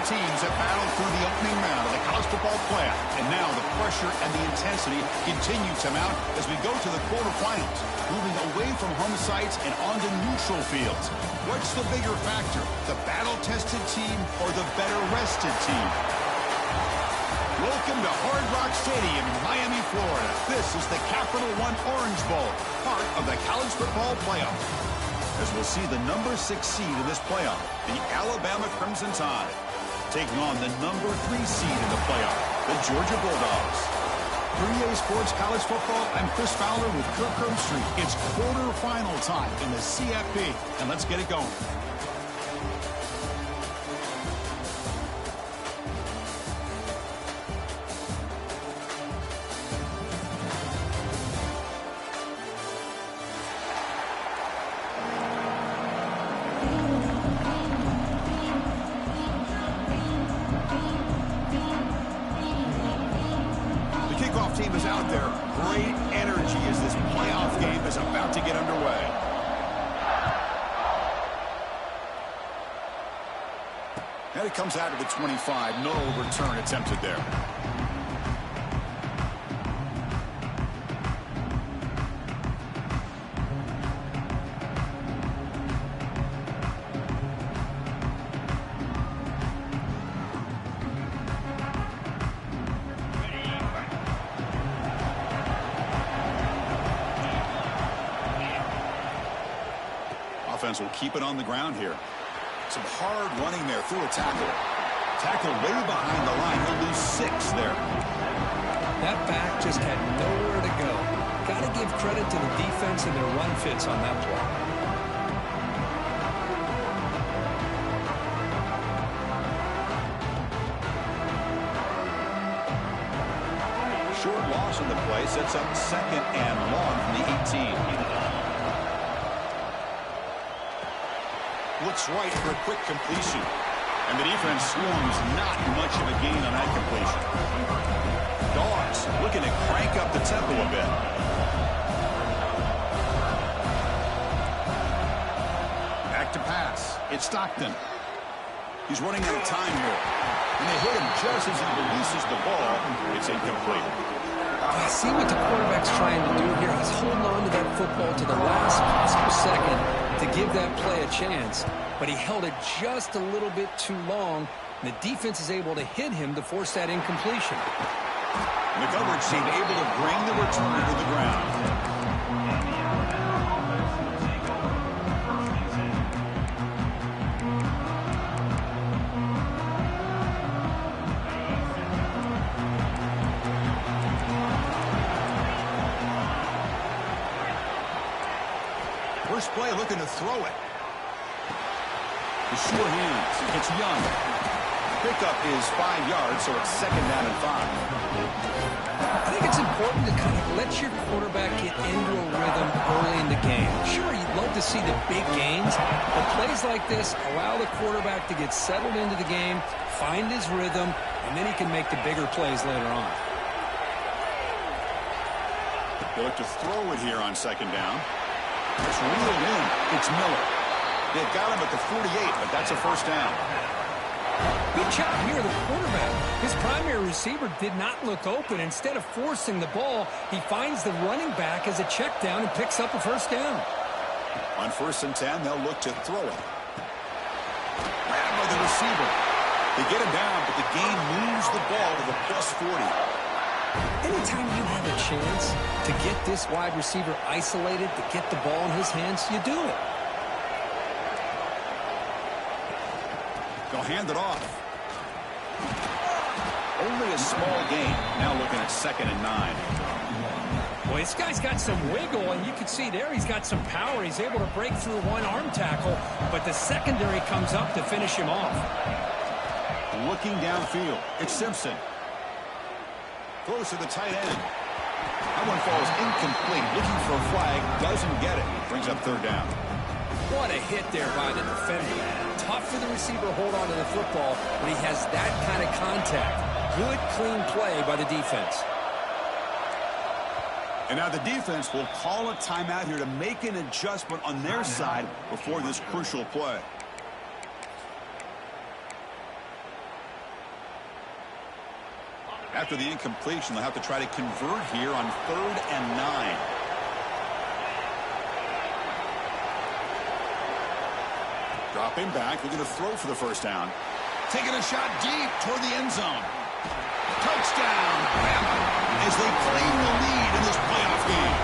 teams have battled through the opening round of the college football playoff, and now the pressure and the intensity continue to mount as we go to the quarterfinals, moving away from home sites and onto neutral fields. What's the bigger factor, the battle-tested team or the better-rested team? Welcome to Hard Rock Stadium in Miami, Florida. This is the Capital One Orange Bowl, part of the college football playoff. As we'll see the number 6 seed in this playoff, the Alabama Crimson Tide, taking on the number 3 seed in the playoff, the Georgia Bulldogs. For EA Sports College Football, I'm Chris Fowler with Kirk Herbstreit. It's quarterfinal time in the CFP, and let's get it going. Team is out there. Great energy as this playoff game is about to get underway. And it comes out of the 25. No return attempted there. Offense will keep it on the ground here. Some hard running there through a tackle. Tackle way behind the line. He'll lose 6 there. That back just had nowhere to go. Got to give credit to the defense and their run fits on that play. Short loss in the play sets up 2nd and long from the 18. Looks right for a quick completion. And the defense swarms not much of a gain on that completion. Dogs looking to crank up the tempo a bit. Back to pass. It's Stockton. He's running out of time here. And they hit him just as he releases the ball. It's incomplete. I see what the quarterback's trying to do here. He's holding on to that football to the last possible second to give that play a chance, but he held it just a little bit too long, and the defense is able to hit him to force that incompletion. The coverage seemed able to bring the return to the ground. First play looking to throw it. The sure hands. It's Young. Pickup is 5 yards, so it's 2nd down and 5. I think it's important to kind of let your quarterback get into a rhythm early in the game. Sure, you'd love to see the big gains, but plays like this allow the quarterback to get settled into the game, find his rhythm, and then he can make the bigger plays later on. They look to throw it here on 2nd down. It's reeled in. It's Miller. They've got him at the 48, but that's a 1st down. Good job here, the quarterback. His primary receiver did not look open. Instead of forcing the ball, he finds the running back as a check down and picks up a 1st down. On 1st and 10, they'll look to throw it. Grab by the receiver. They get him down, but the game moves the ball to the +40. Anytime you have a chance to get this wide receiver isolated, to get the ball in his hands, you do it. They'll hand it off. Only a small gain. Now looking at 2nd and 9. Boy, this guy's got some wiggle, and you can see there he's got some power. He's able to break through one arm tackle, but the secondary comes up to finish him off. Looking downfield. It's Simpson. Throws to the tight end. That one falls incomplete. Looking for a flag. Doesn't get it. Brings up 3rd down. What a hit there by the defender. Tough for the receiver to hold on to the football when he has that kind of contact. Good, clean play by the defense. And now the defense will call a timeout here to make an adjustment on their side before this crucial play. after the incompletion, they'll have to try to convert here on 3rd and 9. Dropping back, looking to throw for the first down. Taking a shot deep toward the end zone. Touchdown, Bama, as they claim the lead in this playoff game.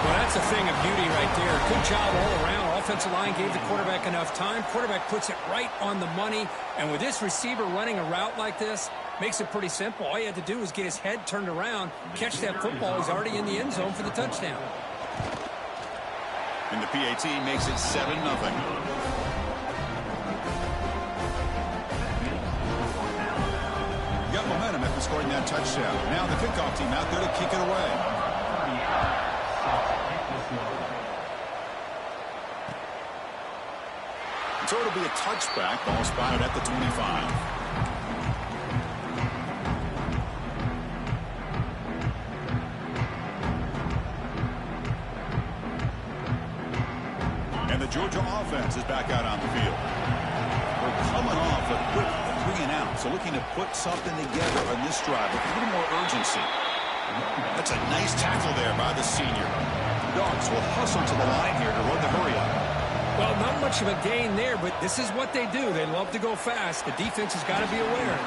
Well, that's a thing of beauty right there. Good job all around. Offensive line gave the quarterback enough time. Quarterback puts it right on the money. And with this receiver running a route like this, makes it pretty simple. All you had to do was get his head turned around, catch that football. He's already in the end zone for the touchdown. And the PAT makes it 7-0. Got momentum after scoring that touchdown. Now the kickoff team out there to kick it away. So it'll be a touchback. Ball spotted at the 25. And the Georgia offense is back out on the field. We're coming off a quick 3-and-out, so looking to put something together on this drive with a little more urgency. That's a nice tackle there by the senior. The Dogs will hustle to the line here to run the hurry-up. Well, not much of a gain there, but this is what they do. They love to go fast. The defense has got to be aware.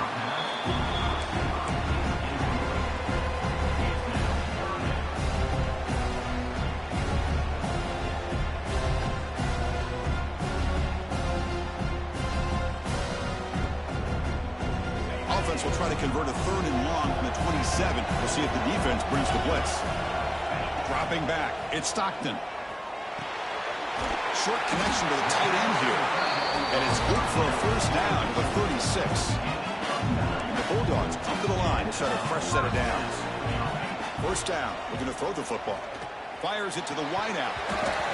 Offense will try to convert a 3rd and long from the 27. We'll see if the defense brings the blitz. Dropping back, it's Stockton. Short connection to the tight end here. And it's good for a first down at the 36. And the Bulldogs come to the line to start a fresh set of downs. First down. We're going to throw the football. Fires it to the wideout.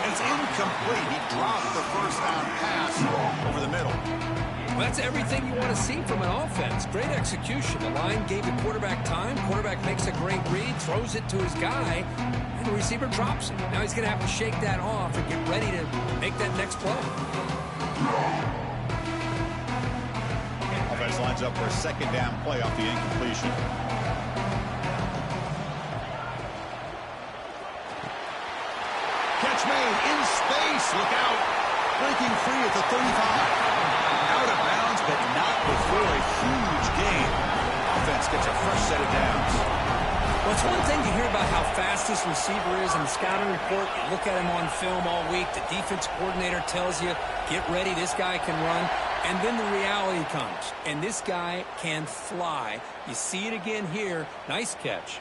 And it's incomplete. He dropped the first down pass over the middle. Well, that's everything you want to see from an offense. Great execution. The line gave the quarterback time. Quarterback makes a great read, throws it to his guy, and the receiver drops it. Now he's going to have to shake that off and get ready to make that next play. Offense lines up for a second down play off the incompletion. Catch made in space. Look out. Breaking free at the 35. Out of bounds, but not before a huge gain. Offense gets a fresh set of downs. Well, it's one thing to hear about how fast this receiver is in the scouting report. You look at him on film all week. The defense coordinator tells you, get ready, this guy can run. And then the reality comes, and this guy can fly. You see it again here. Nice catch.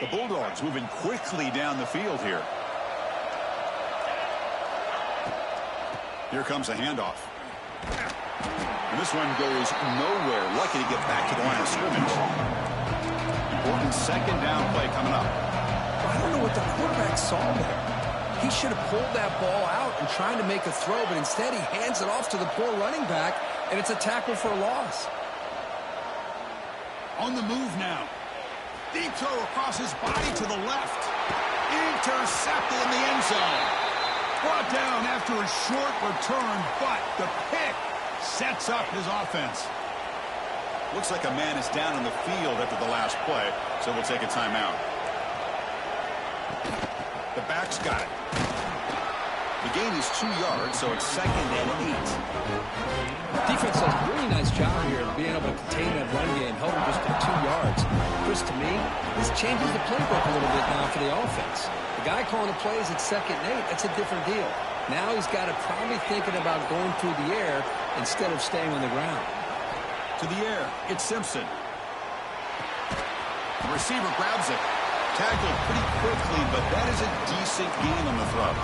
The Bulldogs moving quickly down the field here. Here comes a handoff. And this one goes nowhere. Lucky to get back to the line of scrimmage. Important second down play coming up. I don't know what the quarterback saw there. He should have pulled that ball out and trying to make a throw, but instead he hands it off to the poor running back, and it's a tackle for a loss. On the move now. Deep throw across his body to the left. Intercepted in the end zone. Brought down after a short return, but the pick sets up his offense. Looks like a man is down on the field after the last play, so we'll take a timeout. The back's got it. The gain is 2 yards, so it's 2nd and 8. Defense does a really nice job here of being able to contain that run game, held him just to 2 yards. Chris, to me, this changes the playbook a little bit now for the offense. The guy calling the plays at 2nd and 8, that's a different deal. Now he's got to probably thinking about going through the air instead of staying on the ground. To the air, it's Simpson. The receiver grabs it. Tackled pretty quickly, but that is a decent gain on the throw.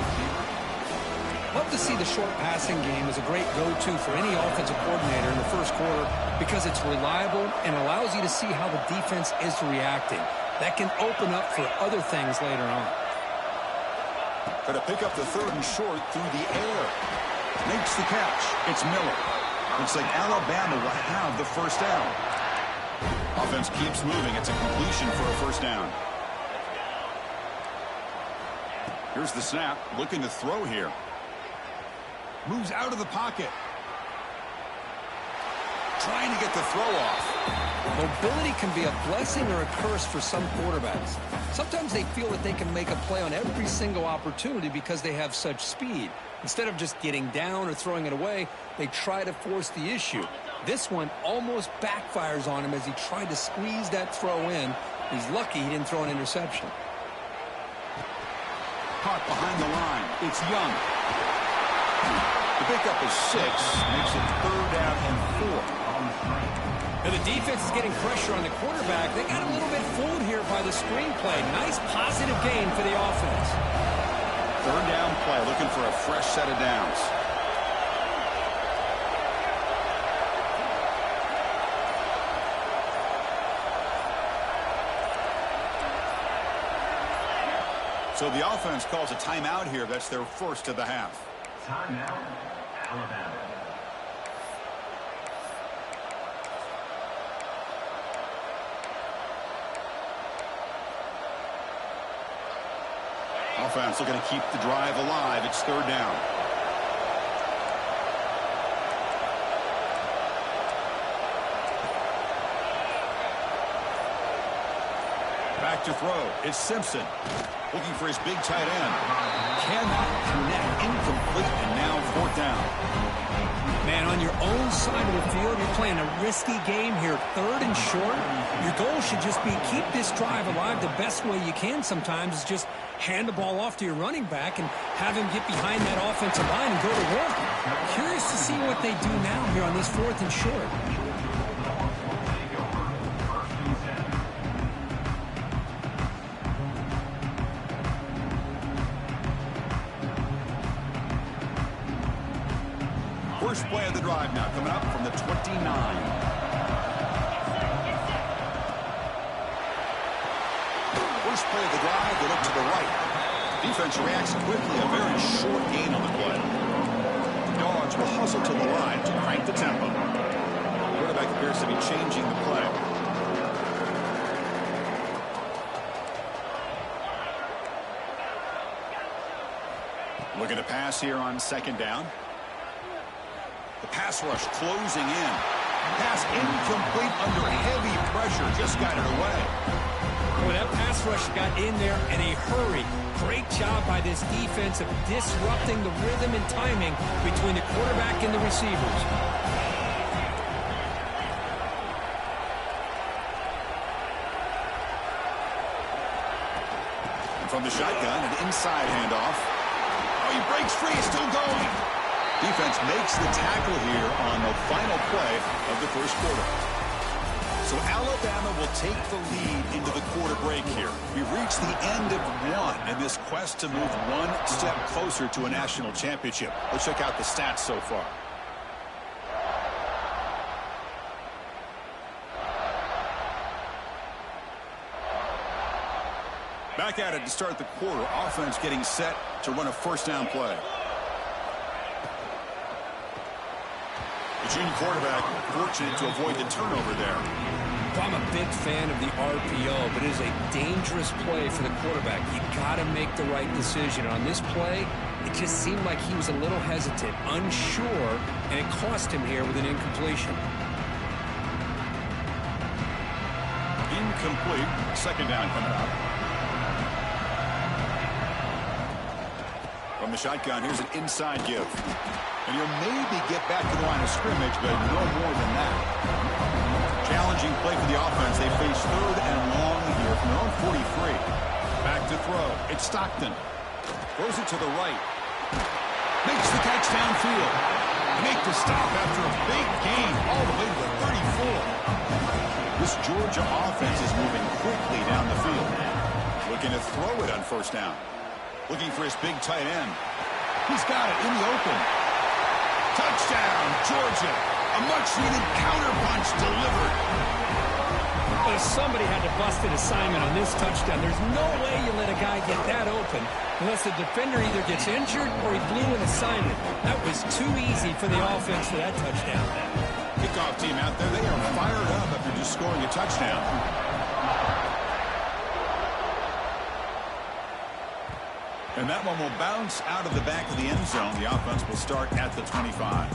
Love to see the short passing game as a great go-to for any offensive coordinator in the first quarter because it's reliable and allows you to see how the defense is reacting. That can open up for other things later on. Going to pick up the 3rd and short through the air. Makes the catch. It's Miller. Looks like Alabama will have the first down. Offense keeps moving. It's a completion for a first down. Here's the snap. Looking to throw here. Moves out of the pocket. Trying to get the throw off. Mobility can be a blessing or a curse for some quarterbacks. Sometimes they feel that they can make a play on every single opportunity because they have such speed. Instead of just getting down or throwing it away, they try to force the issue. This one almost backfires on him as he tried to squeeze that throw in. He's lucky he didn't throw an interception. Caught behind the line. It's Young. The pickup is 6, makes it 3rd down and 4. Now the defense is getting pressure on the quarterback. They got a little bit fooled here by the screenplay. Nice positive gain for the offense. 3rd down play, looking for a fresh set of downs. So the offense calls a timeout here. That's their first of the half. Timeout, Alabama. Offense looking to keep the drive alive. It's 3rd down. Back to throw. It's Simpson. Looking for his big tight end. Cannot connect. Incomplete. And now 4th down. Man, on your own side of the field, you're playing a risky game here. 3rd and short. Your goal should just be keep this drive alive the best way you can sometimes is just hand the ball off to your running back and have him get behind that offensive line and go to work. Curious to see what they do now here on this 4th and short. First play of the drive now coming up from the 29. First play of the drive, they look to the right. Defense reacts quickly, a very short gain on the play. Dogs will hustle to the line to crank the tempo. The quarterback appears to be changing the play. Looking to pass here on 2nd down. The pass rush closing in. Pass incomplete under heavy pressure. Just got it away. Boy, that pass rush got in there in a hurry. Great job by this defense of disrupting the rhythm and timing between the quarterback and the receivers. And from the shotgun, an inside handoff. Oh, he breaks free, still going. Defense makes the tackle here on the final play of the first quarter. So Alabama will take the lead into the quarter break here. We've reached the end of one in this quest to move one step closer to a national championship. Let's check out the stats so far. Back at it to start the quarter. Offense getting set to run a 1st down play. The junior quarterback fortunate to avoid the turnover there. I'm a big fan of the RPO, but it is a dangerous play for the quarterback. You got to make the right decision. On this play, it just seemed like he was a little hesitant, unsure, and it cost him here with an incompletion. Incomplete. 2nd down coming up. From the shotgun, here's an inside give. And he'll maybe get back to the line of scrimmage, but no more than that. Challenging play for the offense. They face 3rd and long here from their own 43. Back to throw. It's Stockton. Throws it to the right. Makes the catch downfield. Make the stop after a big gain all the way to the 34. This Georgia offense is moving quickly down the field. Looking to throw it on 1st down. Looking for his big tight end. He's got it in the open. Touchdown, Georgia. A much-needed counterpunch delivered. But somebody had to bust an assignment on this touchdown. There's no way you let a guy get that open unless the defender either gets injured or he blew an assignment. That was too easy for the offense for that touchdown. Kickoff team out there, they are fired up after just scoring a touchdown. And that one will bounce out of the back of the end zone. The offense will start at the 25.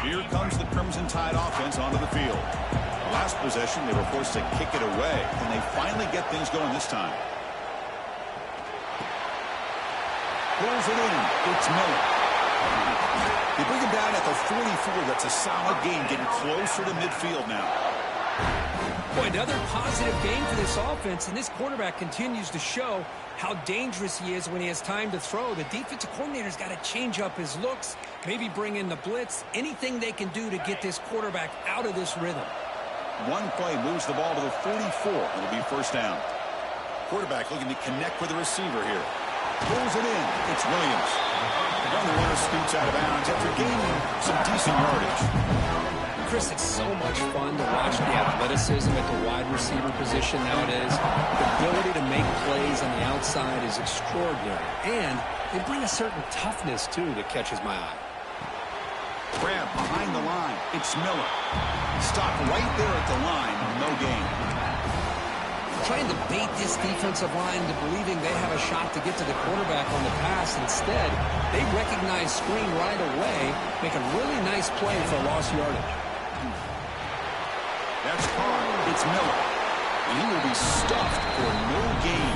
Here comes the Crimson Tide offense onto the field. Last possession, they were forced to kick it away, and they finally get things going this time. Pulls it in. It's Miller. They bring him down at the 44. That's a solid gain, getting closer to midfield now. Boy, another positive game for this offense, and this quarterback continues to show how dangerous he is when he has time to throw. The defensive coordinator's got to change up his looks, maybe bring in the blitz, anything they can do to get this quarterback out of this rhythm. One play moves the ball to the 44. It'll be first down. Quarterback looking to connect with the receiver here. Pulls it in. It's Williams. And the runner scoots out of bounds after gaining some decent yardage. Chris, it's so much fun to watch the athleticism at the wide receiver position nowadays. The ability to make plays on the outside is extraordinary. And they bring a certain toughness, too, that catches my eye. Grab behind the line. It's Miller. Stopped right there at the line. No gain. Trying to bait this defensive line into believing they have a shot to get to the quarterback on the pass. Instead, they recognize screen right away, make a really nice play for lost yardage. That's Carr. It's Miller. And he will be stuffed for no gain.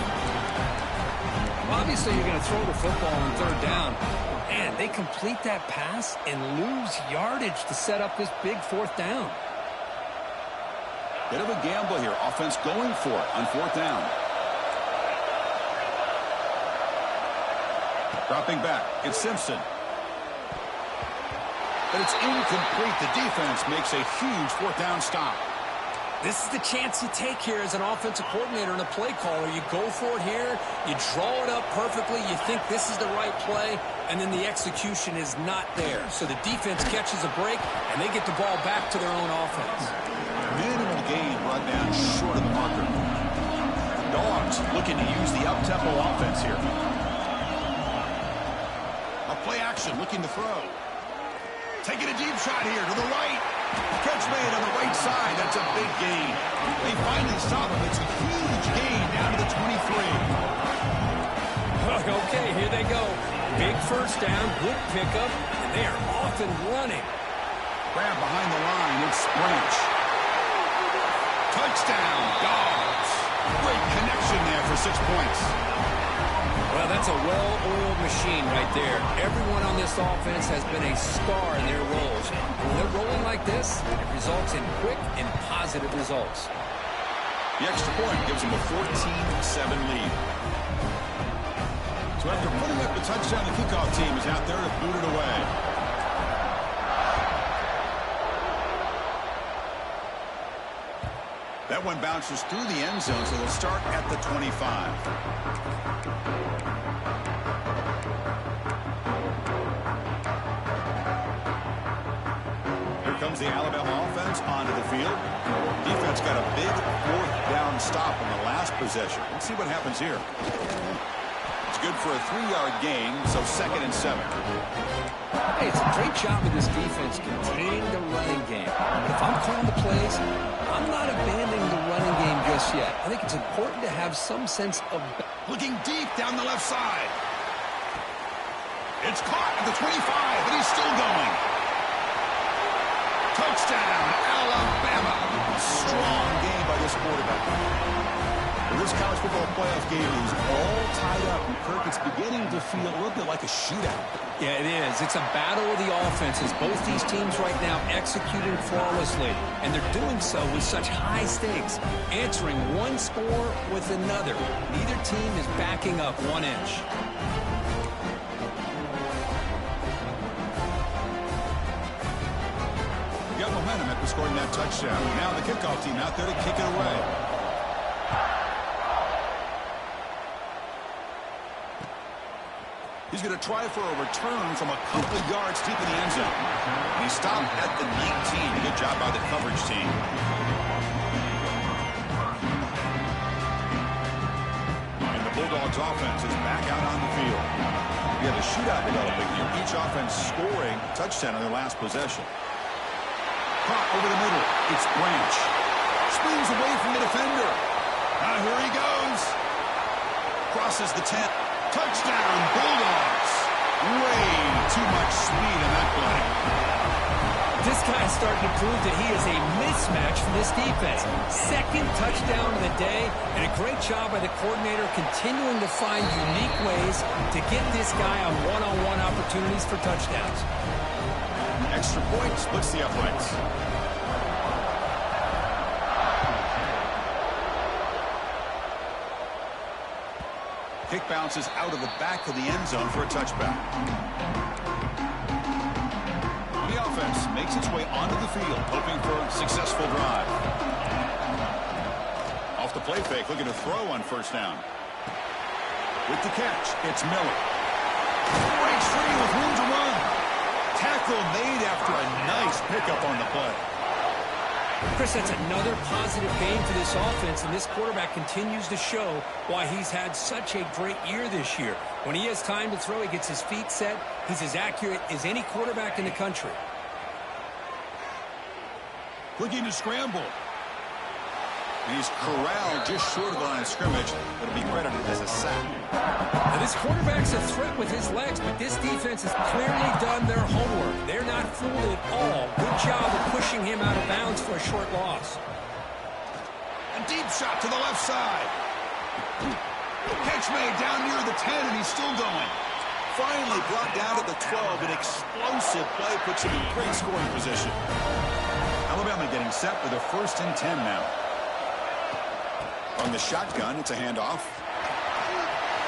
Obviously, you're going to throw the football on third down. And they complete that pass and lose yardage to set up this big fourth down. Bit of a gamble here. Offense going for it on fourth down. Dropping back. It's Simpson. But it's incomplete. The defense makes a huge fourth down stop. This is the chance you take here as an offensive coordinator and a play caller. You go for it here. You draw it up perfectly. You think this is the right play, and then the execution is not there. So the defense catches a break, and they get the ball back to their own offense. Minimal gain brought down short of the marker. Dogs looking to use the up-tempo offense here. A play action looking to throw. Taking a deep shot here to the right. Catch made on the right side. That's a big gain. They finally stop him. It's a huge gain down to the 23. Okay, here they go. Big first down, good pickup, and they are off and running. Grab behind the line. It's Branch. Touchdown, Dogs. Great connection there for 6 points. Well, that's a well-oiled machine right there. Everyone on this offense has been a star in their roles. When they're rolling like this, it results in quick and positive results. The extra point gives them a 14-7 lead. So after putting up the touchdown, the kickoff team is out there to boot it away. That one bounces through the end zone, so they'll start at the 25. Here comes the Alabama offense onto the field. Defense got a big fourth down stop on the last possession. Let's see what happens here. It's good for a 3-yard gain, so 2nd and 7. Hey, it's a great job of this defense containing the running game. But if I'm calling the plays, I'm not abandoning the running game just yet. I think it's important to have some sense of... Looking deep down the left side. It's caught at the 25, but he's still going. Touchdown, Alabama. Strong game by this quarterback. This college football playoff game is all tied up, and Kirk, it's beginning to feel a little bit like a shootout. Yeah, it is. It's a battle of the offenses. Both these teams right now executing flawlessly, and they're doing so with such high stakes, answering one score with another. Neither team is backing up 1 inch. Got momentum after scoring that touchdown. Now the kickoff team out there to kick it away. He's going to try for a return from a couple of yards deep in the end zone. And he stopped at the 19. Good job by the coverage team. And the Bulldogs offense is back out on the field. We have a shootout developing here. Each offense scoring a touchdown on their last possession. caught over the middle. It's Branch. Spins away from the defender. Here he goes. Crosses the 10. Touchdown, Bulldogs. Way too much speed in that play. This guy's starting to prove that he is a mismatch for this defense. Second touchdown of the day, and a great job by the coordinator continuing to find unique ways to get this guy on one-on-one opportunities for touchdowns. Extra point splits the uprights. Kick bounces out of the back of the end zone for a touchback. The offense makes its way onto the field, hoping for a successful drive. Off the play fake, looking to throw on first down. With the catch, it's Miller. Breaks free with room to run. Tackle made after a nice pickup on the play. Chris, that's another positive game for this offense, and this quarterback continues to show why he's had such a great year this year. When he has time to throw, he gets his feet set. He's as accurate as any quarterback in the country. Looking to scramble. And he's corralled just short of the line of scrimmage. It'll be credited as a sack. Now, this quarterback's a threat with his legs, but this defense has clearly done their homework. They're not fooled at all. Good job of pushing him out of bounds for a short loss. A deep shot to the left side. Catch made down near the 10, and he's still going. Finally brought down at the 12. An explosive play puts him in great scoring position. Alabama getting set for the 1st and 10 now. On the shotgun, it's a handoff.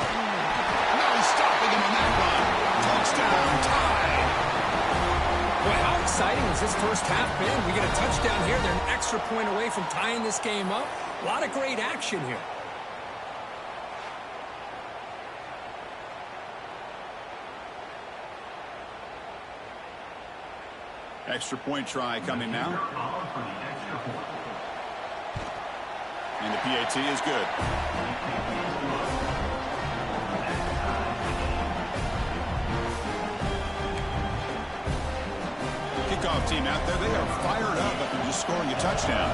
Now he's stopping him on that run. Touchdown, tie. Boy, how exciting has this first half been? We get a touchdown here. They're an extra point away from tying this game up. A lot of great action here. Extra point try coming now. And the PAT is good. Kickoff team out there, they are fired up after just scoring a touchdown.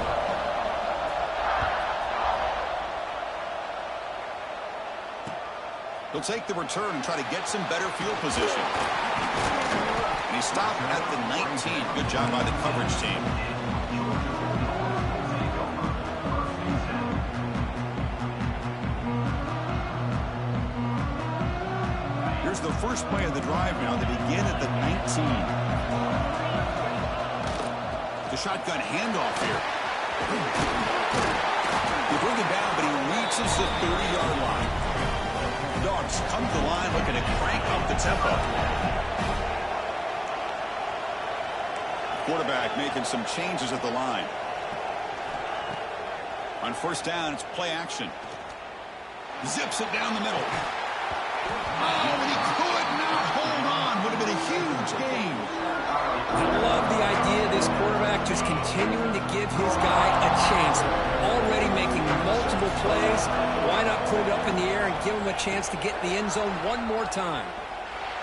He'll take the return and try to get some better field position. And he stopped at the 19. Good job by the coverage team. Here's the first play of the drive now. They begin at the 19. The shotgun handoff here. They bring him down, but he reaches the 30-yard line. Dogs come to the line looking to crank up the tempo. Quarterback making some changes at the line. On first down, it's play action. Zips it down the middle. Oh, and he could not hold on. Would have been a huge gain. I love the idea of this quarterback just continuing to give his guy a chance. Already making multiple plays. Why not put it up in the air and give him a chance to get in the end zone one more time?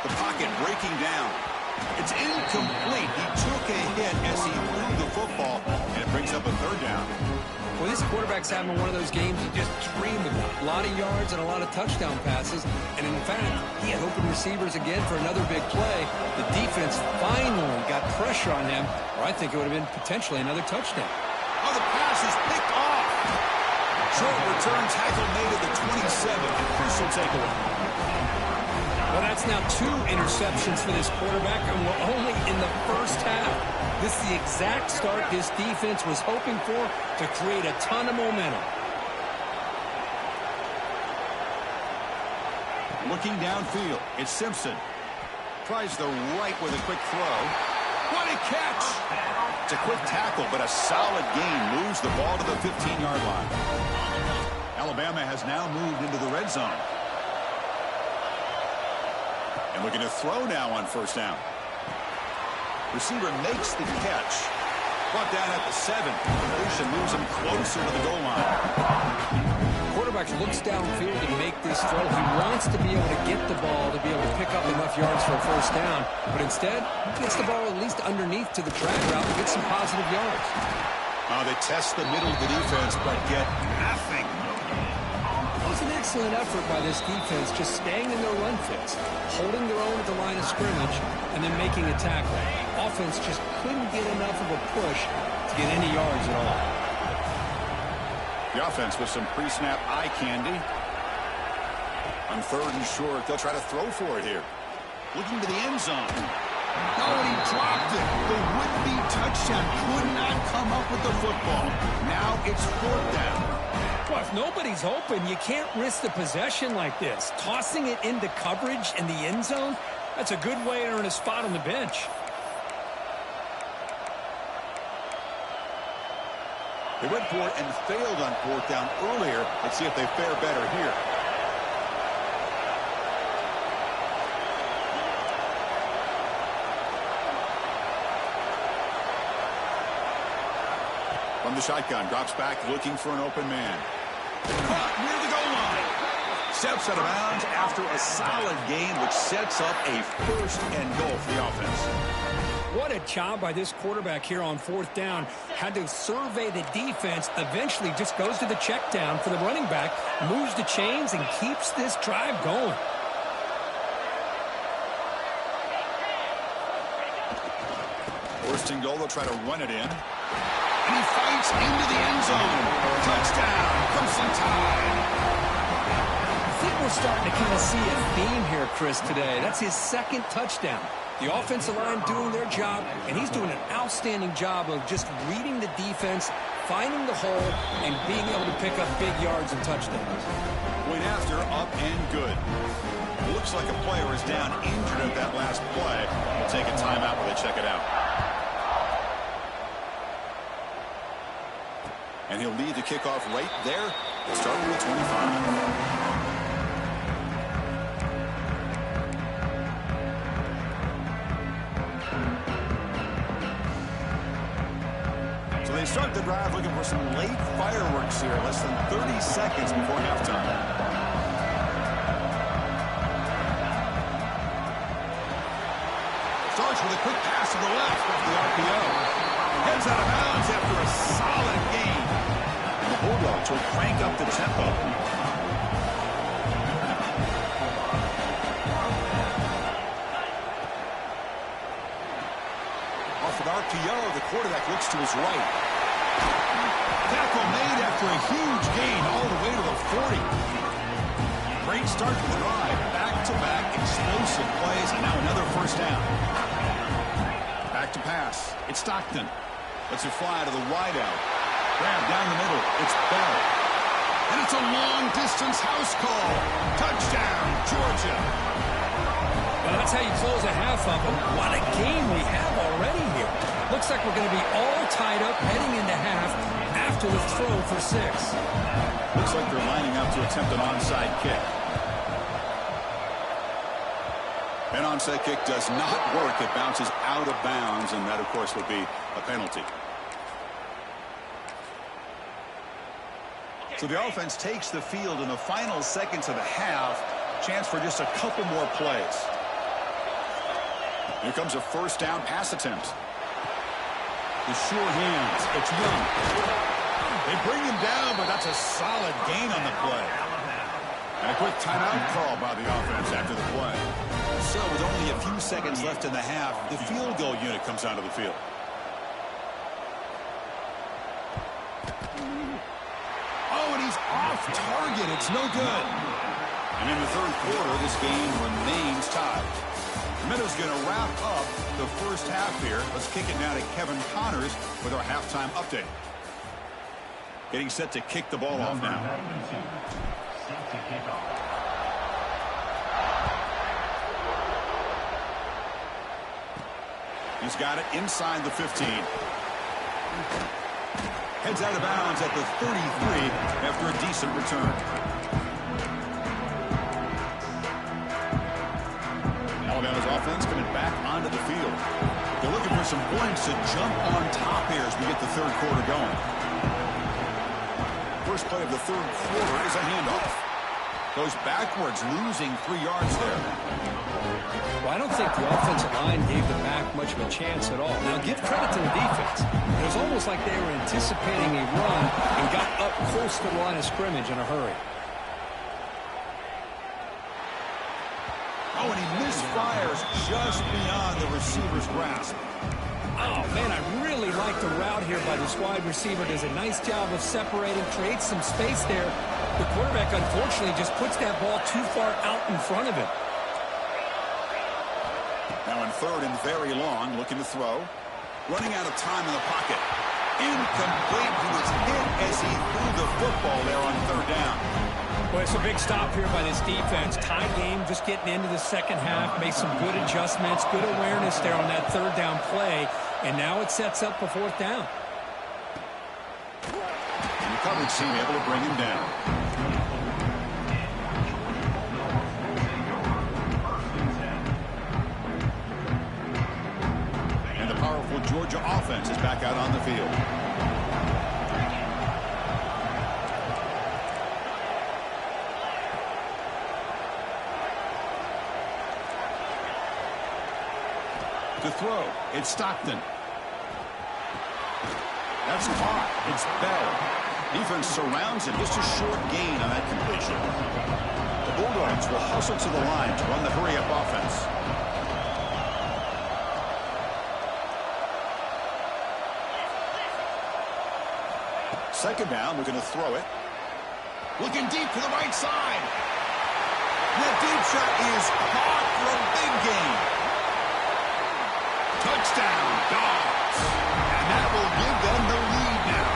The pocket breaking down. It's incomplete. He took a hit as he threw the football, and it brings up a third down. Well, this quarterback's having one of those games you just dream about. A lot of yards and a lot of touchdown passes. And in fact, he had open receivers again for another big play. The defense finally got pressure on him, or I think it would have been potentially another touchdown. Oh, the pass is picked off. Short return tackle made at the 27. Crucial takeaway. Well, that's now 2 interceptions for this quarterback, and we're only in the first half. This is the exact start this defense was hoping for to create a ton of momentum. Looking downfield, it's Simpson. Tries the right with a quick throw. What a catch! It's a quick tackle, but a solid gain moves the ball to the 15-yard line. Alabama has now moved into the red zone. And looking to throw now on first down. Receiver makes the catch. Brought down at the 7. Motion moves him closer to the goal line. Quarterback looks downfield to make this throw. He wants to be able to get the ball to be able to pick up enough yards for a first down. But instead, he gets the ball at least underneath to the drag route and gets some positive yards. They test the middle of the defense, but get nothing. It was an excellent effort by this defense, just staying in their run fits, holding their own at the line of scrimmage, and then making a tackle. Offense just couldn't get enough of a push to get any yards at all. The offense with some pre-snap eye candy. On 3rd and short, they'll try to throw for it here. Looking to the end zone. Oh, and he dropped it. The would-be touchdown could not come up with the football. Now it's 4th down. Well, if nobody's open, you can't risk the possession like this. Tossing it into coverage in the end zone, that's a good way to earn a spot on the bench. They went for it and failed on 4th down earlier. Let's see if they fare better here. From the shotgun, drops back looking for an open man. Caught near the goal line. Steps out of bounds after a solid gain, which sets up a 1st and goal for the offense. What a job by this quarterback here on 4th down. Had to survey the defense, eventually just goes to the check down for the running back, moves the chains, and keeps this drive going. 1st and goal, they'll try to run it in. And he fights into the end zone. Touchdown, Crimson Tide. I think we're starting to kind of see a theme here, Chris, today. That's his 2nd touchdown. The offensive line doing their job, and he's doing an outstanding job of just reading the defense, finding the hole, and being able to pick up big yards and touchdowns. Went after, up and good. Looks like a player is down injured at that last play. We'll take a timeout while they check it out. And he'll lead the kickoff right there, starting with 25. They start the drive looking for some late fireworks here, less than 30 seconds before halftime. Starts with a quick pass to the left off the RPO. Heads out of bounds after a solid gain. And the Bulldogs will crank up the tempo. Off an RPO, the quarterback looks to his right. Tackle made after a huge gain all the way to the 40. Great start to the drive. Back-to-back explosive plays, and now another 1st down. Back to pass. It's Stockton. Lets it fly to the wideout. Grab down the middle. It's Bell. And it's a long-distance house call. Touchdown, Georgia. Well, that's how you close a half of them. What a game we have already here. Looks like we're going to be all tied up heading into half after the throw for 6. Looks like they're lining up to attempt an onside kick. An onside kick does not work. It bounces out of bounds, and that, of course, would be a penalty. So the offense takes the field in the final seconds of the half. Chance for just a couple more plays. Here comes a 1st down pass attempt. The sure hands. It's Young. They bring him down, but that's a solid gain on the play. And a quick timeout call by the offense after the play. So with only a few seconds left in the half, the field goal unit comes out of the field. Oh, and he's off target. It's no good. And in the 3rd quarter, this game remains tied. The Meadows going to wrap up the 1st half here. Let's kick it now to Kevin Connors with our halftime update. Getting set to kick the ball off now. He's got it inside the 15. Heads out of bounds at the 33 after a decent return. Alabama's offense coming back onto the field. They're looking for some points to jump on top here as we get the third quarter going. First play of the third quarter is a handoff. Goes backwards, losing 3 yards there. Well, I don't think the offensive line gave the back much of a chance at all. Now, give credit to the defense. It was almost like they were anticipating a run and got up close to the line of scrimmage in a hurry. Oh, and he misfires just beyond the receiver's grasp. Oh, man, I really like the route here by this wide receiver. Does a nice job of separating, creates some space there. The quarterback, unfortunately, just puts that ball too far out in front of him. Now in third and very long, looking to throw. Running out of time in the pocket. Incomplete. He was hit as he threw the football there on third down. Well, it's a big stop here by this defense. Tie game, just getting into the second half. Made some good adjustments, good awareness there on that third down play. And now it sets up a fourth down. And the coverage team able to bring him down. And the powerful Georgia offense is back out on the field. To throw, it's Stockton. That's caught. It's Bell. Defense surrounds him. Just a short gain on that completion. The Bulldogs will hustle to the line to run the hurry-up offense. Second down, we're going to throw it. Looking deep to the right side. The deep shot is caught for a big gain. Touchdown, Dogs. And that will give them the lead now.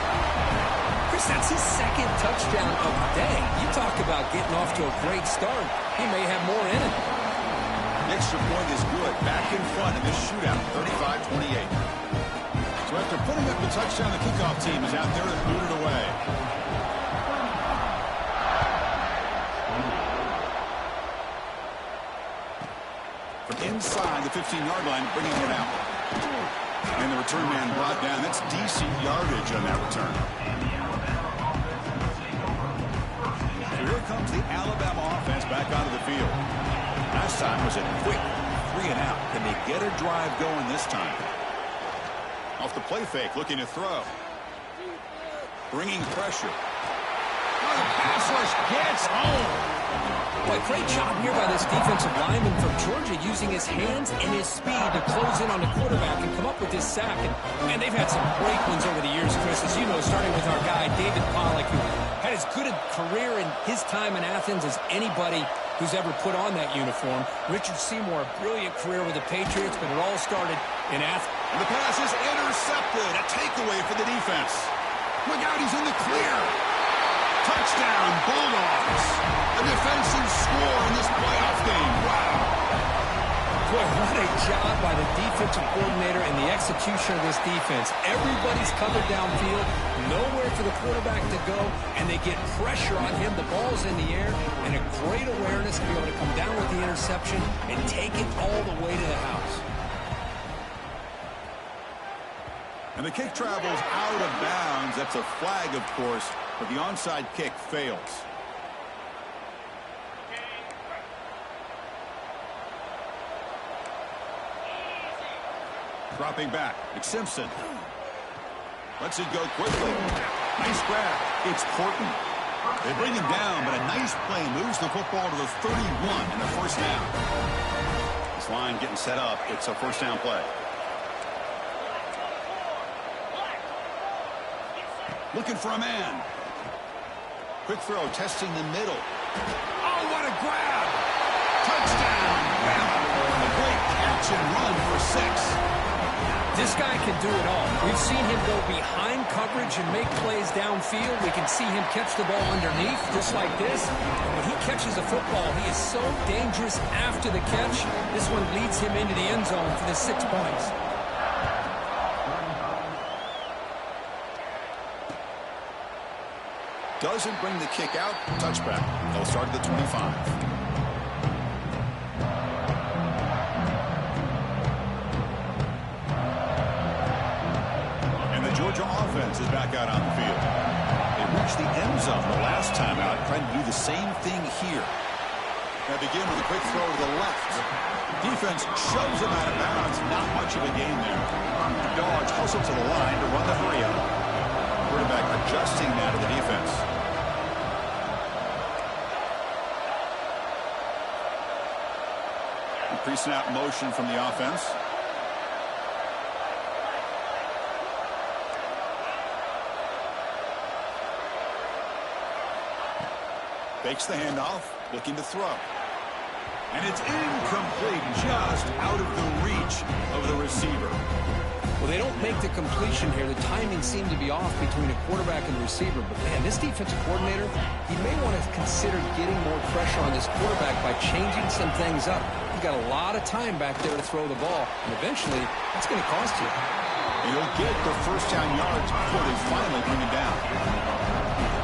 Chris, that's his second touchdown of the day. You talk about getting off to a great start. He may have more in it. The extra point is good. Back in front in this shootout, 35-28. So after putting up the touchdown, the kickoff team is out there to boot it away. Inside the 15-yard line, bringing it out. And the return man brought down. That's decent yardage on that return. So here comes the Alabama offense back onto the field. Last time was a quick 3 and out. Can they get a drive going this time? Off the play fake, looking to throw. Bringing pressure. Oh, the pass rush gets home. Boy, great job here by this defensive lineman from Georgia using his hands and his speed to close in on the quarterback and come up with this sack. And they've had some great ones over the years, Chris, as you know, starting with our guy, David Pollack, who had as good a career in his time in Athens as anybody who's ever put on that uniform. Richard Seymour, a brilliant career with the Patriots, but it all started in Athens. And the pass is intercepted. A takeaway for the defense. Look out, he's in the clear. Touchdown, Bulldogs. A defensive score in this playoff game. Wow. Boy, what a job by the defensive coordinator and the execution of this defense. Everybody's covered downfield, nowhere for the quarterback to go, and they get pressure on him. The ball's in the air, and a great awareness to be able to come down with the interception and take it all the way to the house. And the kick travels out of bounds. That's a flag, of course, but the onside kick fails. Dropping back, it's Simpson. Lets it go quickly. Nice grab. It's Porton. They bring him down, but a nice play moves the football to the 31 and a first down. This line getting set up. It's a first down play. Looking for a man. Quick throw, testing the middle. Oh, what a grab! Touchdown! A great catch and run for 6. This guy can do it all. We've seen him go behind coverage and make plays downfield. We can see him catch the ball underneath, just like this. And when he catches a football, he is so dangerous after the catch. This one leads him into the end zone for the 6 points. Doesn't bring the kick out. Touchback. They'll start at the 25. offense is back out on the field. They reached the end zone the last time out, trying to do the same thing here. They begin with a quick throw to the left. Defense shoves him out of bounds. Not much of a gain there. Dogs hustle to the line to run the hurry up. Quarterback adjusting now to the defense. Pre-snap motion from the offense. Fakes the handoff, looking to throw. And it's incomplete, just out of the reach of the receiver. Well, they don't make the completion here. The timing seemed to be off between a quarterback and the receiver. But, man, this defensive coordinator, he may want to consider getting more pressure on this quarterback by changing some things up. He's got a lot of time back there to throw the ball. And eventually, that's going to cost you. He'll get the first down yards before they finally bring it down.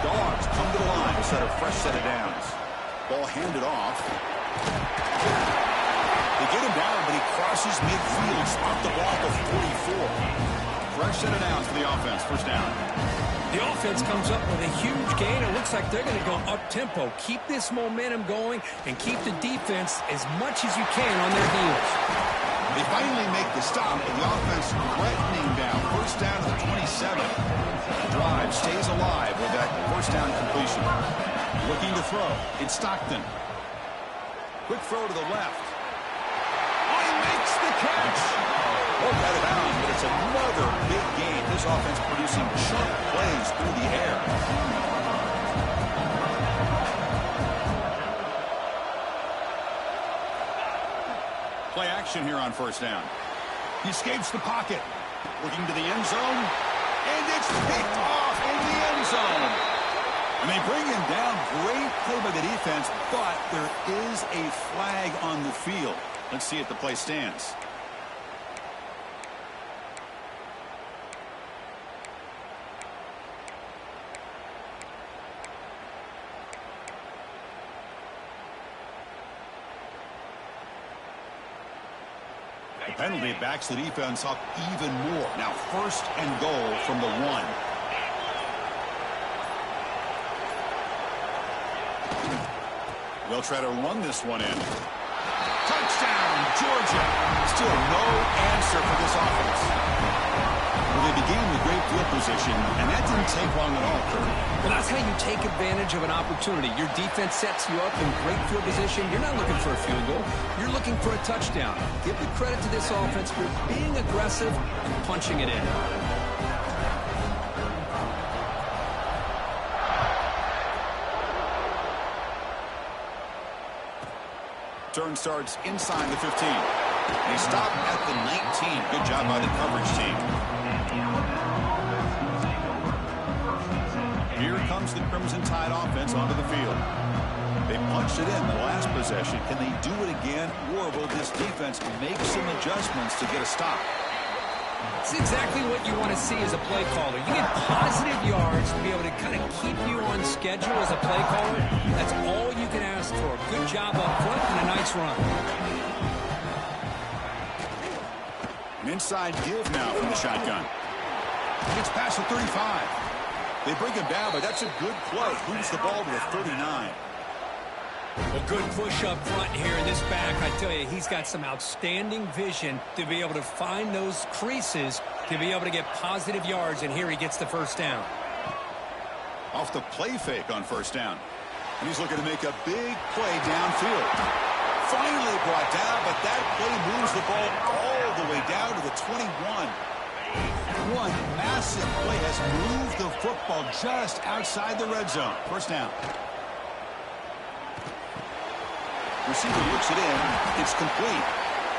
Dogs come to the line to set a fresh set of downs. Ball handed off. They get him down, but he crosses midfield, spot the ball to 44. Fresh set of downs for the offense. First down. The offense comes up with a huge gain. It looks like they're going to go up-tempo. Keep this momentum going and keep the defense as much as you can on their heels. They finally make the stop, and the offense threatening down. First down to the 27. The drive stays alive with that first down completion. Looking to throw. It's Stockton. Quick throw to the left. Oh, he makes the catch. Broke out of bounds, but it's another big game. This offense producing chunk plays through the air. Play action here on first down. He escapes the pocket. Looking to the end zone. And it's picked off in the end zone. And they bring him down. Great play by the defense, but there is a flag on the field. Let's see if the play stands. The penalty backs the defense up even more. Now first and goal from the 1. They'll try to run this one in. Touchdown, Georgia. Still no answer for this offense. Well, they began with great field position, and that didn't take long at all, Kurt. Well, that's how you take advantage of an opportunity. Your defense sets you up in great field position. You're not looking for a field goal. You're looking for a touchdown. Give the credit to this offense for being aggressive and punching it in. Turn starts inside the 15. They stop at the 19. Good job by the coverage team. Here comes the Crimson Tide offense onto the field. They punched it in the last possession. Can they do it again, or will this defense make some adjustments to get a stop? It's exactly what you want to see as a play caller. You get positive yards to be able to kind of keep you on schedule as a play caller. That's all you can ask for. Good job up front and a nice run. An inside give now from the shotgun. Gets past the 35. They bring him down, but that's a good play. Moves the ball to the 39. Well, good push up front here in this back. I tell you, he's got some outstanding vision to be able to find those creases, to be able to get positive yards, and here he gets the first down. Off the play fake on first down. And he's looking to make a big play downfield. Finally brought down, but that play moves the ball all the way down to the 21. One massive play has moved the football just outside the red zone. First down. Receiver looks it in. It's complete.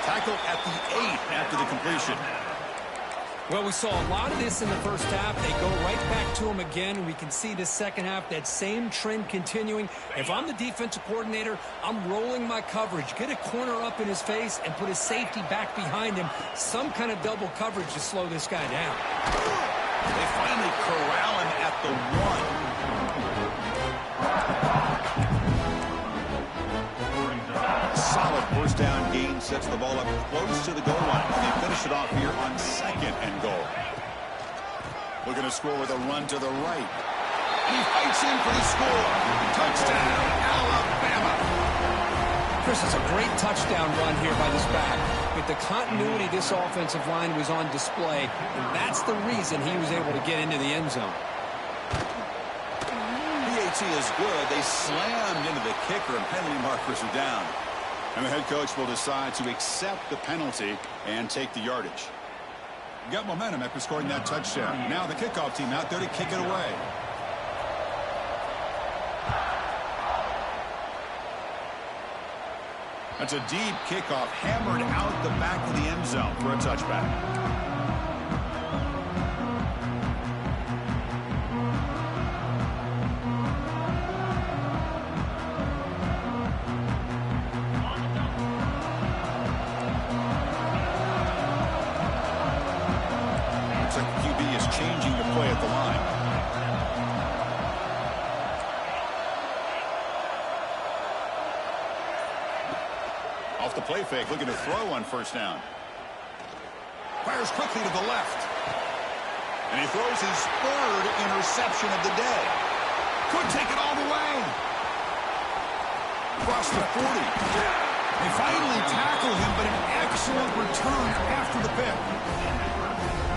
Tackle at the 8 after the completion. Well, we saw a lot of this in the first half. They go right back to him again. We can see the second half, that same trend continuing. If I'm the defensive coordinator, I'm rolling my coverage. Get a corner up in his face and put his safety back behind him. Some kind of double coverage to slow this guy down. They finally corral him at the 1. Solid first down gain sets the ball up close to the goal line. And they finish it off here on second and goal. Looking to score with a run to the right. And he fights in for the score. Touchdown, Alabama. Chris, it's a great touchdown run here by this back. With the continuity, this offensive line was on display, and that's the reason he was able to get into the end zone. PAT is good. They slammed into the kicker, and penalty markers are down. And the head coach will decide to accept the penalty and take the yardage. Got momentum after scoring that touchdown. Now the kickoff team out there to kick it away. That's a deep kickoff, hammered out the back of the end zone for a touchback. Looks like the QB is changing the play at the line. Off the play fake, looking to throw on first down. Fires quickly to the left. And he throws his third interception of the day. Could take it all the way. Across the 40. They finally tackle him, but an excellent return after the pick.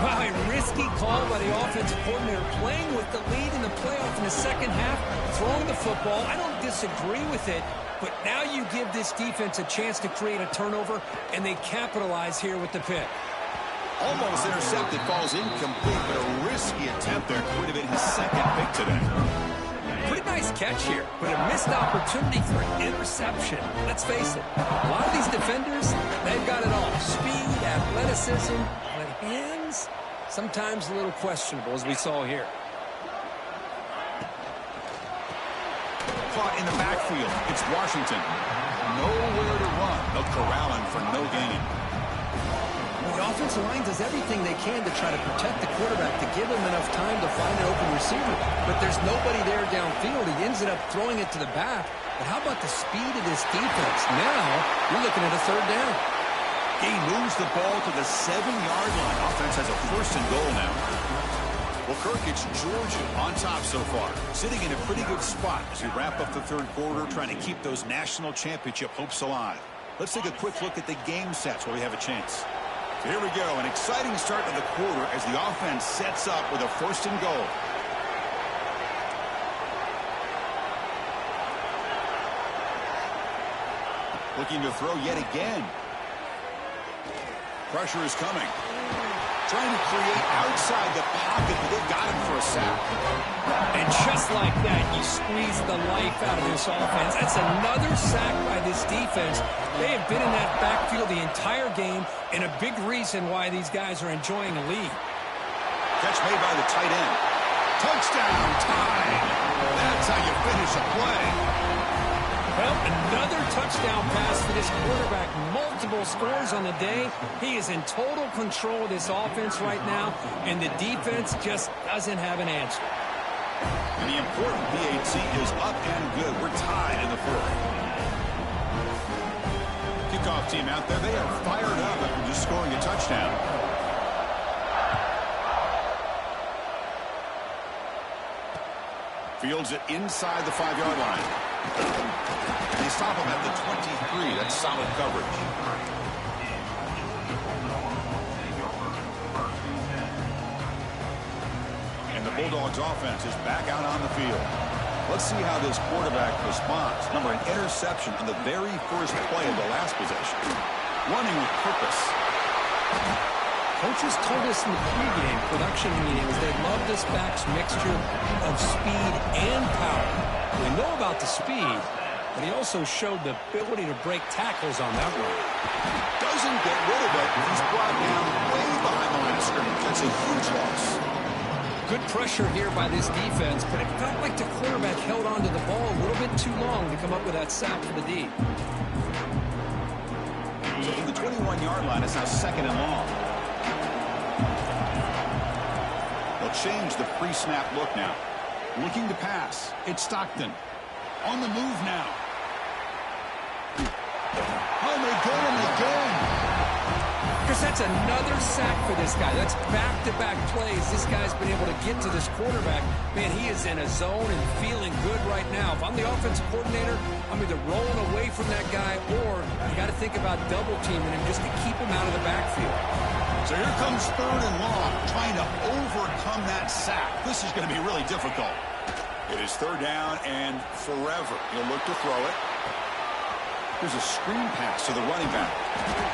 Wow, a risky call by the offensive coordinator, playing with the lead in the playoff in the second half, throwing the football. I don't disagree with it, but now you give this defense a chance to create a turnover, and they capitalize here with the pick. Almost intercepted, falls incomplete, but a risky attempt there could have been his second pick today. Pretty nice catch here, but a missed opportunity for an interception. Let's face it, a lot of these defenders, they've got it all. Speed, athleticism, but hands, sometimes a little questionable, as we saw here. Caught in the backfield. It's Washington. Nowhere to run. They'll corral him for no gain. Well, the offensive line does everything they can to try to protect the quarterback, to give him enough time to find an open receiver. But there's nobody there downfield. He ends up throwing it to the back. But how about the speed of this defense? Now, you're looking at a third down. He moves the ball to the 7-yard line. Offense has a first and goal now. Well, Kirk, it's Georgia on top so far, sitting in a pretty good spot as we wrap up the third quarter, trying to keep those national championship hopes alive. Let's take a quick look at the game sets where we have a chance. So here we go, an exciting start to the quarter as the offense sets up with a first and goal. Looking to throw yet again. Pressure is coming. Trying to create outside the pocket, but they've got him for a sack. And just like that, you squeeze the life out of this offense. That's another sack by this defense. They have been in that backfield the entire game, and a big reason why these guys are enjoying a lead. Catch made by the tight end. Touchdown, tie. That's how you finish a play. Well, another touchdown pass for this quarterback. Multiple scores on the day. He is in total control of this offense right now, and the defense just doesn't have an answer. And the important PAT is up and good. We're tied in the fourth. Kickoff team out there. They are fired up after just scoring a touchdown. Fields it inside the 5-yard line. They stop him at the 23. That's solid coverage. And the Bulldogs offense is back out on the field. Let's see how this quarterback responds. Number, an interception on the very first play of the last possession. Running with purpose. Coaches told us in the pregame production meetings they love this back's mixture of speed and power. We know about the speed, but he also showed the ability to break tackles on that one. Doesn't get rid of it. He's brought down way behind the line of scrimmage. That's a huge loss. Good pressure here by this defense, but it felt like the quarterback held onto the ball a little bit too long to come up with that sack for the D. So from the 21-yard line, it's now second and long. They'll change the pre-snap look now. Looking to pass. It's Stockton. On the move now. Oh, they go and they go. Because That's another sack for this guy. That's back-to-back plays. This guy's been able to get to this quarterback. Man, he is in a zone and feeling good right now. If I'm the offensive coordinator, I'm either rolling away from that guy or you got to think about double-teaming him just to keep him out of the backfield. So here comes 3rd and long, trying to overcome that sack. This is going to be really difficult. It is 3rd down and forever. He'll look to throw it. There's a screen pass to the running back.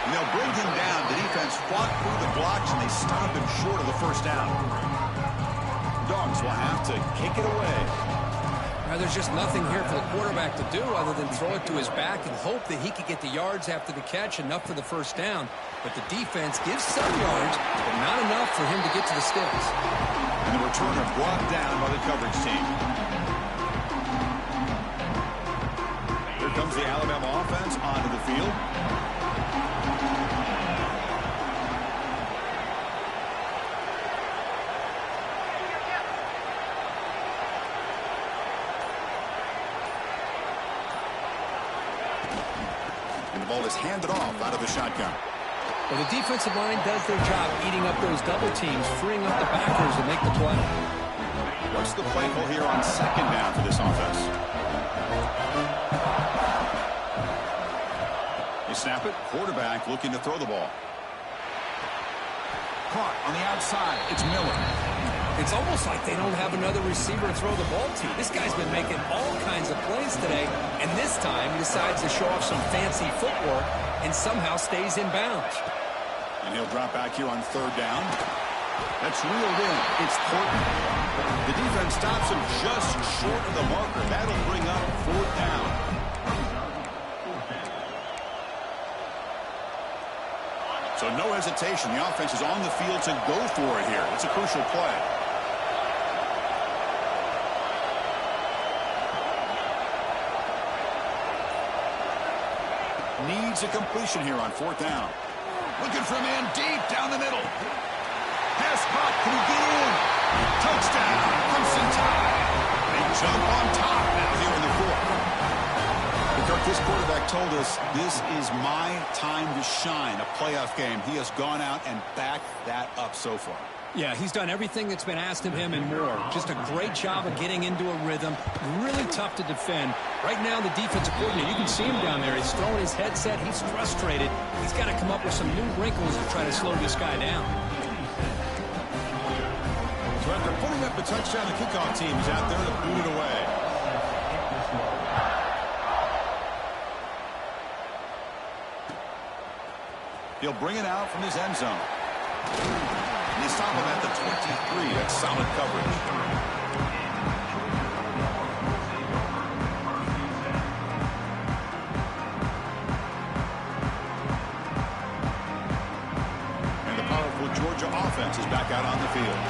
And they'll bring him down. The defense fought through the blocks, and they stop him short of the 1st down. Dogs will have to kick it away. Now, there's just nothing here for the quarterback to do other than throw it to his back and hope that he could get the yards after the catch, enough for the 1st down. But the defense gives some yards, but not enough for him to get to the sticks. And the returner brought down by the coverage team. Here comes the Alabama offense onto the field. And the ball is handed off out of the shotgun. Well, the defensive line does their job eating up those double teams, freeing up the backers to make the play. What's the play call here on 2nd down for this offense? They snap it. Quarterback looking to throw the ball. Caught on the outside. It's Miller. It's almost like they don't have another receiver to throw the ball to. This guy's been making all kinds of plays today, and this time he decides to show off some fancy footwork and somehow stays in bounds. And he'll drop back here on 3rd down. That's reeled in. It's Thornton. The defense stops him just short of the marker. That'll bring up 4th down. So no hesitation. The offense is on the field to go for it here. It's a crucial play. Needs a completion here on 4th down. Looking for a man deep down the middle. Pass caught. Can he get in? Touchdown. Crimson Tide. They jump on top now here in the 4th. Kirk, this quarterback told us this is my time to shine, a playoff game. He has gone out and backed that up so far. Yeah, he's done everything that's been asked of him and more. Just a great job of getting into a rhythm. Really tough to defend. Right now, the defensive coordinator, you can see him down there. He's throwing his headset. He's frustrated. He's got to come up with some new wrinkles to try to slow this guy down. So after putting up the touchdown, the kickoff team is out there to boot it away. He'll bring it out from his end zone. And they stop him at the 23. That's solid coverage. And the powerful Georgia offense is back out on the field.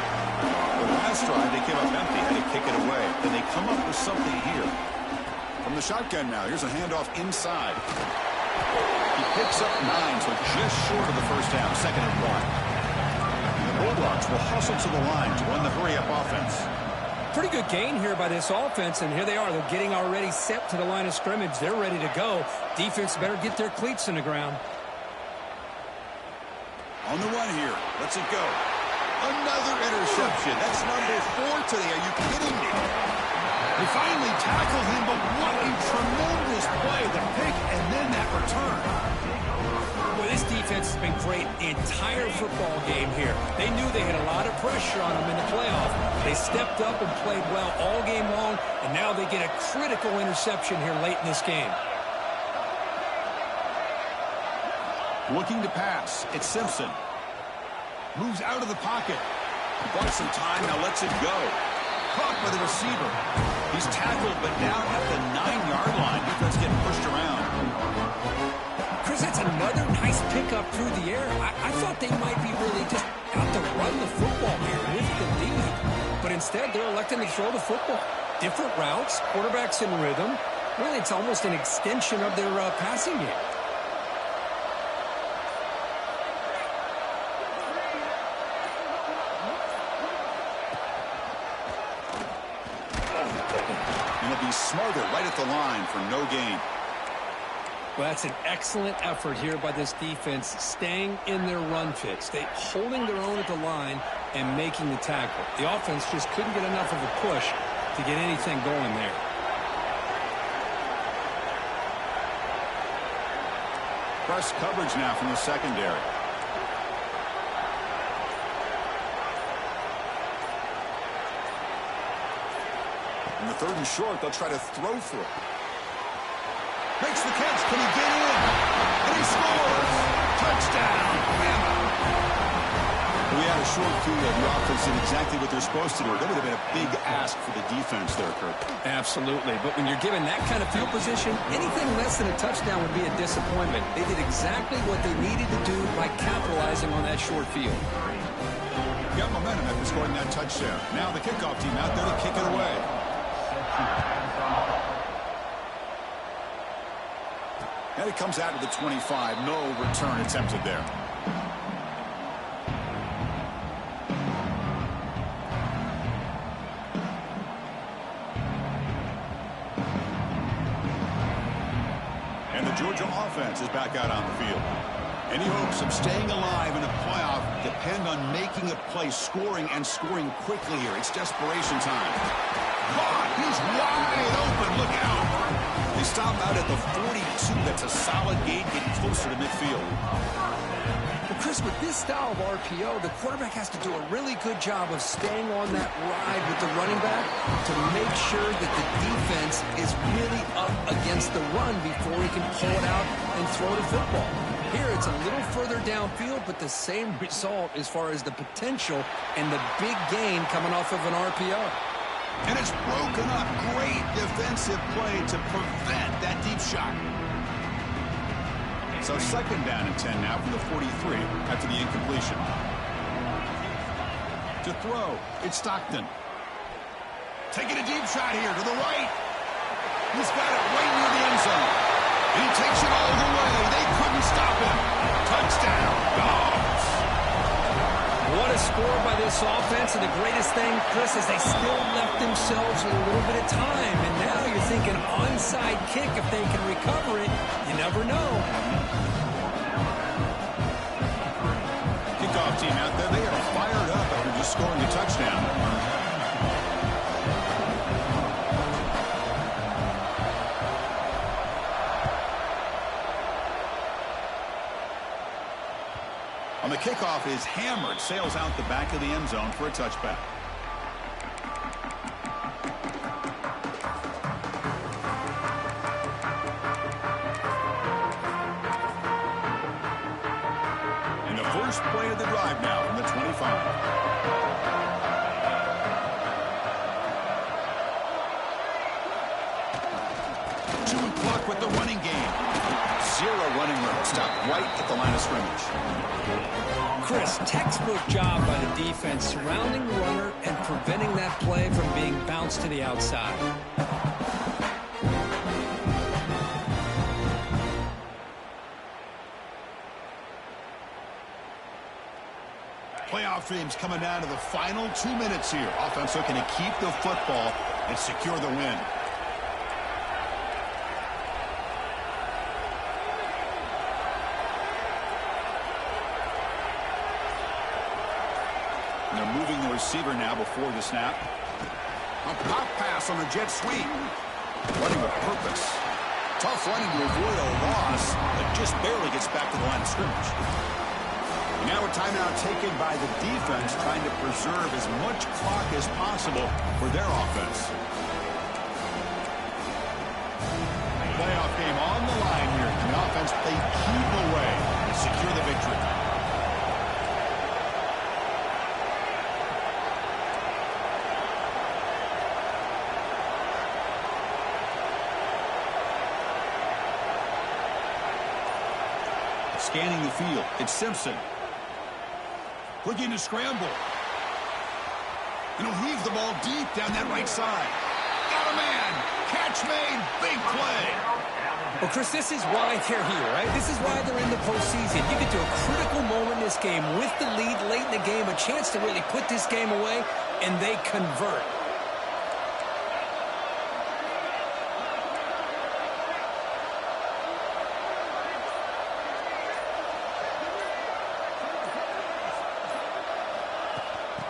The last drive, they came up empty, had to kick it away. Then they come up with something here. From the shotgun now, here's a handoff inside. He picks up 9, so just short of the 1st down, 2nd and 1. The Bulldogs will hustle to the line to run the hurry-up offense. Pretty good gain here by this offense, and here they are. They're getting already set to the line of scrimmage. They're ready to go. Defense better get their cleats in the ground. On the run here. Let's it go. Another interception. That's number 4 today. Are you kidding me? They finally tackle him, but what a tremendous play. The pick and then that return. Well, this defense has been great the entire football game here. They knew they had a lot of pressure on them in the playoff. They stepped up and played well all game long, and now they get a critical interception here late in this game. Looking to pass. It's Simpson. Moves out of the pocket. He bought some time, now lets it go. Caught by the receiver. He's tackled, but down at the 9-yard line. Defense getting pushed around. Chris, that's another nice pickup through the air. I thought they might be really just out to run the football here with the lead. But instead, they're electing to throw the football. Different routes, quarterbacks in rhythm. Really, it's almost an extension of their passing game. Be smothered right at the line for no gain. Well, that's an excellent effort here by this defense, staying in their run fit, holding their own at the line and making the tackle. The offense just couldn't get enough of a push to get anything going there. Press coverage now from the secondary. In the 3rd and short, they'll try to throw for it. Makes the catch. Can he get in? And he scores! Touchdown, Bama! We had a short field. The offense did exactly what they're supposed to do. That would have been a big ask for the defense there, Kirk. Absolutely. But when you're given that kind of field position, anything less than a touchdown would be a disappointment. They did exactly what they needed to do by capitalizing on that short field. Got momentum after scoring that touchdown. Now the kickoff team out there to kick it away. And it comes out to the 25. No return attempted there. And the Georgia offense is back out on the field. Any hopes of staying alive in a playoff depend on making a play, scoring, and scoring quickly here. It's desperation time. Caught! He's wide open. Look out! They stop out at the 42. That's a solid gain, getting closer to midfield. Well, Chris, with this style of RPO, the quarterback has to do a really good job of staying on that ride with the running back to make sure that the defense is really up against the run before he can pull it out and throw the football. Here, it's a little further downfield, but the same result as far as the potential and the big gain coming off of an RPO. And it's broken up. Great defensive play to prevent that deep shot. So 2nd down and 10 now from the 43 after the incompletion. To throw, it's Stockton. Taking a deep shot here to the right. He's got it right near the end zone. And he takes it all the way. They couldn't stop him. Touchdown, Dogs. What a score by this offense, and the greatest thing, Chris, is they still left themselves with a little bit of time, and now you're thinking onside kick if they can recover it. You never know. Kickoff team out there, they are fired up after just scoring a touchdown. On the kickoff is hammered, sails out the back of the end zone for a touchback. And the first play of the drive now from the 25. Chewing clock with the running game. 0 running room. Stopped right at the line of scrimmage. Chris, textbook job by the defense surrounding the runner and preventing that play from being bounced to the outside. Playoff teams coming down to the final 2 minutes here. Offense looking to keep the football and secure the win. And they're moving the receiver now before the snap. A pop pass on the jet sweep. Running with purpose. Tough running to avoid a loss, but just barely gets back to the line of scrimmage. Now a timeout taken by the defense, trying to preserve as much clock as possible for their offense. Playoff game on the line here. And the offense, they keep away and secure the victory. Scanning the field, it's Simpson. Looking to scramble. And he'll heave the ball deep down that right side. Got a man. Catch made. Big play. Well, Chris, this is why they're here, right? This is why they're in the postseason. You get to a critical moment in this game with the lead late in the game, a chance to really put this game away, and they convert.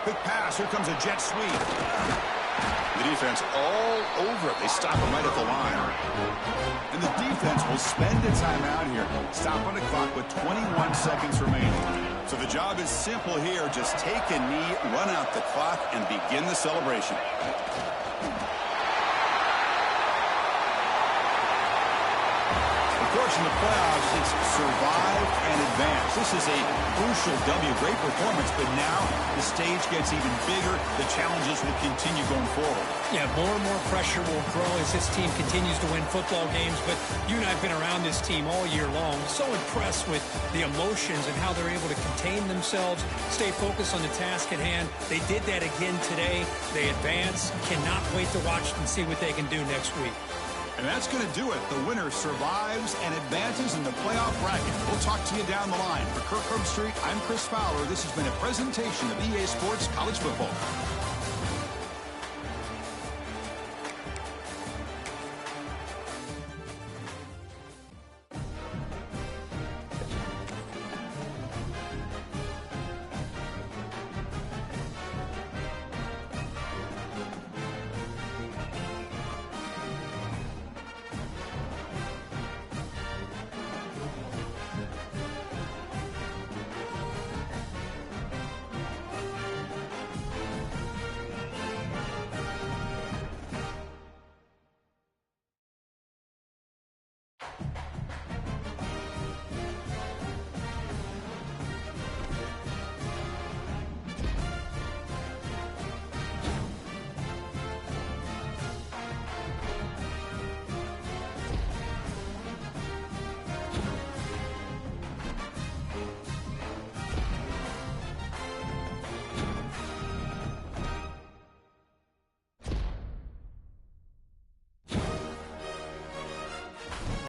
Quick pass. Here comes a jet sweep. The defense all over it. They stop him right at the line. And the defense will spend a timeout here. Stop on the clock with 21 seconds remaining. So the job is simple here. Just take a knee, run out the clock, and begin the celebration. Of course, in the playoffs, it's survive and advance. This is a crucial W. Great performance, but now the stage gets even bigger. The challenges will continue going forward. Yeah, more and more pressure will grow as this team continues to win football games. But you and I have been around this team all year long. So impressed with the emotions and how they're able to contain themselves, stay focused on the task at hand. They did that again today. They advance. Cannot wait to watch and see what they can do next week. And that's going to do it. The winner survives and advances in the playoff bracket. We'll talk to you down the line. For Kirk Herbstreit, I'm Chris Fowler. This has been a presentation of EA Sports College Football.